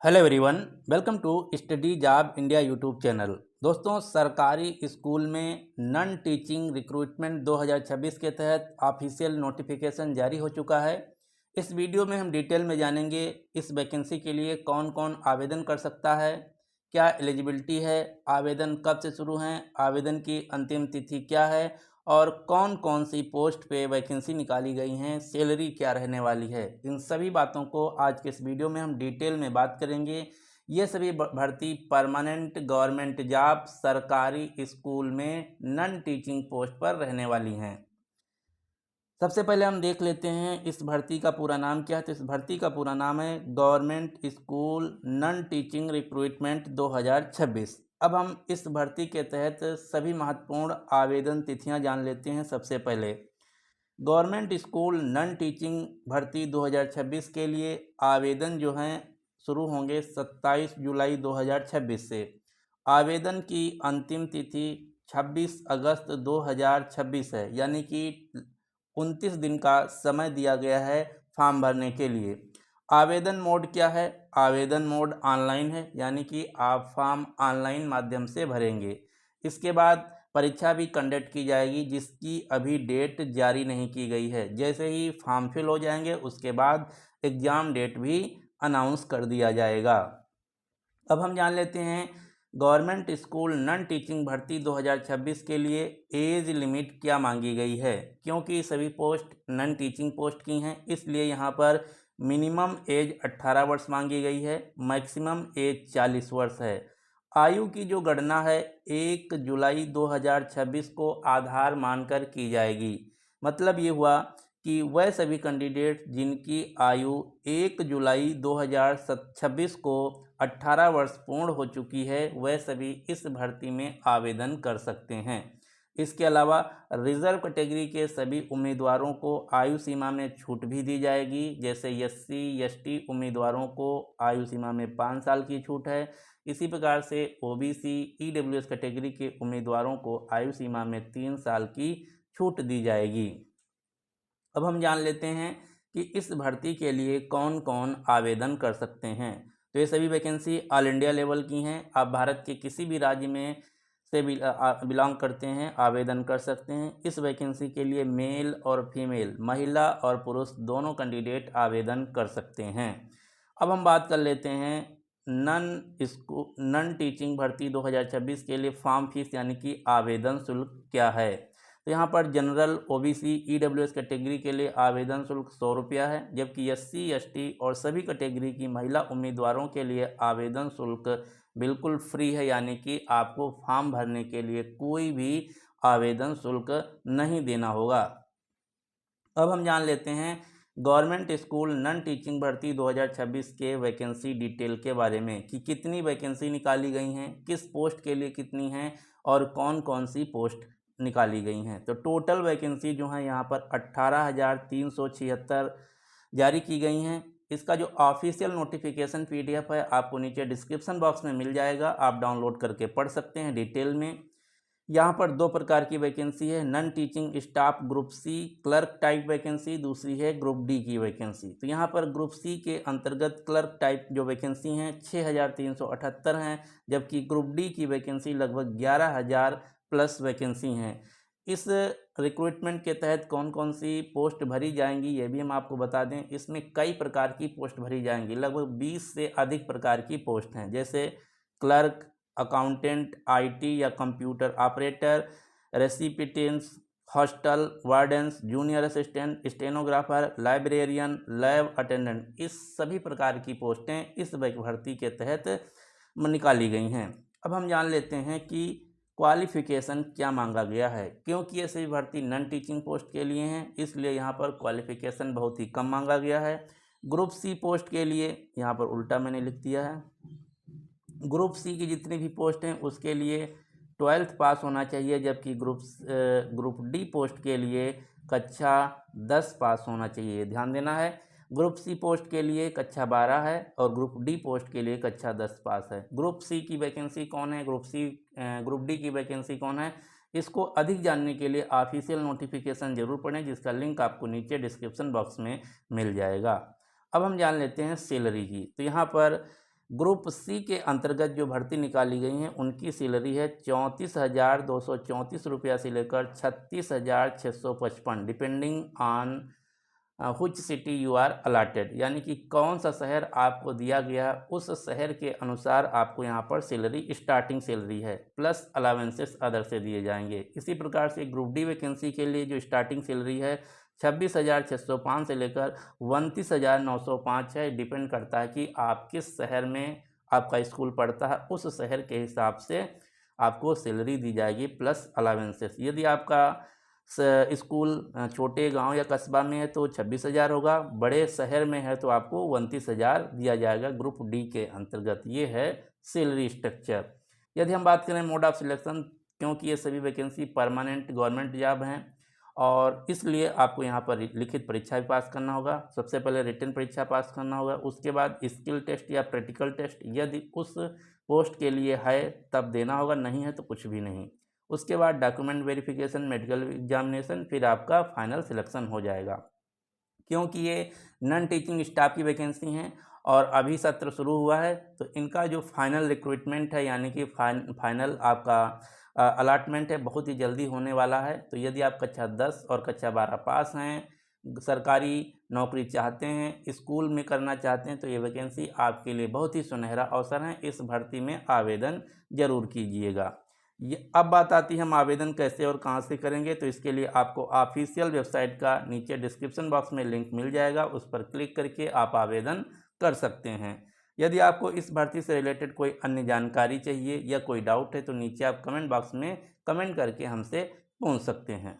Hello everyone, welcome to study job India YouTube channel. दोस्तों, सरकारी school में none teaching recruitment 2026 के तहत ऑफिशियल नोटिफिकेशन जारी हो चुका है। इस वीडियो में हम डिटेल में जानेंगे इस वैकेंसी के लिए कौन कौन आवेदन कर सकता है, क्या एलिजिबिलिटी है, आवेदन कब से शुरू हैं, आवेदन की अंतिम तिथि क्या है और कौन कौन सी पोस्ट पे वैकेंसी निकाली गई हैं, सैलरी क्या रहने वाली है। इन सभी बातों को आज के इस वीडियो में हम डिटेल में बात करेंगे। ये सभी भर्ती परमानेंट गवर्नमेंट जॉब सरकारी स्कूल में नन टीचिंग पोस्ट पर रहने वाली हैं। सबसे पहले हम देख लेते हैं इस भर्ती का पूरा नाम क्या है। तो इस भर्ती का पूरा नाम है government school non teaching recruitment 2026। अब हम इस भर्ती के तहत सभी महत्वपूर्ण आवेदन तिथियां जान लेते हैं। सबसे पहले गवर्नमेंट स्कूल नन टीचिंग भर्ती 2026 के लिए आवेदन जो हैं शुरू होंगे 27 जुलाई 2026 से। आवेदन की अंतिम तिथि 26 अगस्त 2026 है, यानी कि 29 दिन का समय दिया गया है फॉर्म भरने के लिए। आवेदन मोड क्या है? आवेदन मोड ऑनलाइन है, यानी कि आप फॉर्म ऑनलाइन माध्यम से भरेंगे। इसके बाद परीक्षा भी कंडक्ट की जाएगी, जिसकी अभी डेट जारी नहीं की गई है। जैसे ही फॉर्म फिल हो जाएंगे उसके बाद एग्ज़ाम डेट भी अनाउंस कर दिया जाएगा। अब हम जान लेते हैं गवर्नमेंट स्कूल नन टीचिंग भर्ती 2026 के लिए एज लिमिट क्या मांगी गई है। क्योंकि सभी पोस्ट नन टीचिंग पोस्ट की हैं, इसलिए यहाँ पर मिनिमम एज 18 वर्ष मांगी गई है, मैक्सिमम एज 40 वर्ष है। आयु की जो गणना है 1 जुलाई 2026 को आधार मानकर की जाएगी। मतलब ये हुआ कि वह सभी कैंडिडेट जिनकी आयु 1 जुलाई 2026 को 18 वर्ष पूर्ण हो चुकी है, वह सभी इस भर्ती में आवेदन कर सकते हैं। इसके अलावा रिजर्व कैटेगरी के सभी उम्मीदवारों को आयु सीमा में छूट भी दी जाएगी। जैसे एससी एसटी उम्मीदवारों को आयु सीमा में 5 साल की छूट है। इसी प्रकार से ओबीसी ईडब्ल्यूएस कैटेगरी के उम्मीदवारों को आयु सीमा में 3 साल की छूट दी जाएगी। अब हम जान लेते हैं कि इस भर्ती के लिए कौन कौन आवेदन कर सकते हैं। तो ये सभी वैकेंसी ऑल इंडिया लेवल की हैं। आप भारत के किसी भी राज्य में से बिलोंग करते हैं, आवेदन कर सकते हैं। इस वैकेंसी के लिए मेल और फीमेल, महिला और पुरुष दोनों कैंडिडेट आवेदन कर सकते हैं। अब हम बात कर लेते हैं नन टीचिंग भर्ती 2026 के लिए फॉर्म फीस यानी कि आवेदन शुल्क क्या है। तो यहाँ पर जनरल ओबीसी ईडब्ल्यूएस कैटेगरी के लिए आवेदन शुल्क 100 रुपया है, जबकि एससी एसटी और सभी कैटेगरी की महिला उम्मीदवारों के लिए आवेदन शुल्क बिल्कुल फ्री है, यानी कि आपको फॉर्म भरने के लिए कोई भी आवेदन शुल्क नहीं देना होगा। अब हम जान लेते हैं गवर्नमेंट स्कूल नन टीचिंग भर्ती 2026 के वैकेंसी डिटेल के बारे में कि कितनी वैकेंसी निकाली गई हैं, किस पोस्ट के लिए कितनी हैं और कौन कौन सी पोस्ट निकाली गई हैं। तो टोटल वैकेंसी जो है यहाँ पर 18,376 जारी की गई हैं। इसका जो ऑफिशियल नोटिफिकेशन पीडीएफ है आपको नीचे डिस्क्रिप्शन बॉक्स में मिल जाएगा, आप डाउनलोड करके पढ़ सकते हैं डिटेल में। यहाँ पर 2 प्रकार की वैकेंसी है, non teaching staff group C clerk type vacancy, दूसरी है ग्रुप डी की वैकेंसी। तो यहाँ पर ग्रुप सी के अंतर्गत क्लर्क टाइप जो वैकेंसी हैं 6,378 हैं, जबकि ग्रुप डी की वैकेंसी लगभग 11,000 प्लस वैकेंसी हैं। इस रिक्रूटमेंट के तहत कौन कौन सी पोस्ट भरी जाएंगी ये भी हम आपको बता दें। इसमें कई प्रकार की पोस्ट भरी जाएंगी, लगभग 20 से अधिक प्रकार की पोस्ट हैं। जैसे क्लर्क, अकाउंटेंट, आईटी या computer operator, recipients, hostel wardens, junior assistant, stenographer, librarian, lab attendant, इस सभी प्रकार की पोस्टें इस भर्ती के तहत निकाली गई हैं। अब हम जान लेते हैं कि क्वालिफ़िकेशन क्या मांगा गया है। क्योंकि ये सभी भर्ती नन टीचिंग पोस्ट के लिए हैं, इसलिए यहाँ पर क्वालिफ़िकेशन बहुत ही कम मांगा गया है। ग्रुप सी पोस्ट के लिए यहाँ पर उल्टा मैंने लिख दिया है। ग्रुप सी की जितनी भी पोस्ट हैं उसके लिए 12th पास होना चाहिए, जबकि ग्रुप डी पोस्ट के लिए कक्षा 10 पास होना चाहिए। ध्यान देना है, ग्रुप सी पोस्ट के लिए कक्षा 12 है और ग्रुप डी पोस्ट के लिए कक्षा 10 पास है। ग्रुप सी की वैकेंसी कौन है, ग्रुप डी की वैकेंसी कौन है, इसको अधिक जानने के लिए ऑफिशियल नोटिफिकेशन जरूर पढ़ें, जिसका लिंक आपको नीचे डिस्क्रिप्शन बॉक्स में मिल जाएगा। अब हम जान लेते हैं सैलरी की। तो यहाँ पर ग्रुप सी के अंतर्गत जो भर्ती निकाली गई हैं उनकी सैलरी है 34,234 रुपया से लेकर 36,655, depending on which city you are allotted, यानी कि कौन सा शहर आपको दिया गया उस शहर के अनुसार आपको यहाँ पर सैलरी स्टार्टिंग सैलरी है, प्लस अलावेंसेस अदर से दिए जाएंगे। इसी प्रकार से ग्रुप डी वैकेंसी के लिए जो स्टार्टिंग सैलरी है 26,605 से लेकर 29,905 है। डिपेंड करता है कि आप किस शहर में आपका स्कूल पड़ता है, उस शहर के हिसाब से आपको सैलरी दी जाएगी प्लस अलावेंसेस। यदि आपका स्कूल छोटे गांव या कस्बा में है तो 26,000 होगा, बड़े शहर में है तो आपको 29,000 दिया जाएगा ग्रुप डी के अंतर्गत। ये है सैलरी स्ट्रक्चर। यदि हम बात करें मोड ऑफ सिलेक्शन, क्योंकि ये सभी वैकेंसी परमानेंट गवर्नमेंट जॉब हैं और इसलिए आपको यहाँ पर लिखित परीक्षा भी पास करना होगा। सबसे पहले रिटन परीक्षा पास करना होगा, उसके बाद स्किल टेस्ट या प्रैक्टिकल टेस्ट यदि उस पोस्ट के लिए है तब देना होगा, नहीं है तो कुछ भी नहीं। उसके बाद डॉक्यूमेंट वेरिफिकेशन, मेडिकल एग्जामिनेशन, फिर आपका फाइनल सिलेक्शन हो जाएगा। क्योंकि ये नॉन टीचिंग स्टाफ की वैकेंसी हैं और अभी सत्र शुरू हुआ है तो इनका जो फाइनल रिक्रूटमेंट है यानी कि फाइनल आपका अलॉटमेंट है बहुत ही जल्दी होने वाला है। तो यदि आप कक्षा 10 और कक्षा 12 पास हैं, सरकारी नौकरी चाहते हैं, स्कूल में करना चाहते हैं तो ये वैकेंसी आपके लिए बहुत ही सुनहरा अवसर है। इस भर्ती में आवेदन जरूर कीजिएगा। ये अब बात आती है हम आवेदन कैसे और कहाँ से करेंगे। तो इसके लिए आपको ऑफिशियल वेबसाइट का नीचे डिस्क्रिप्शन बॉक्स में लिंक मिल जाएगा, उस पर क्लिक करके आप आवेदन कर सकते हैं। यदि आपको इस भर्ती से रिलेटेड कोई अन्य जानकारी चाहिए या कोई डाउट है तो नीचे आप कमेंट बॉक्स में कमेंट करके हमसे पूछ सकते हैं।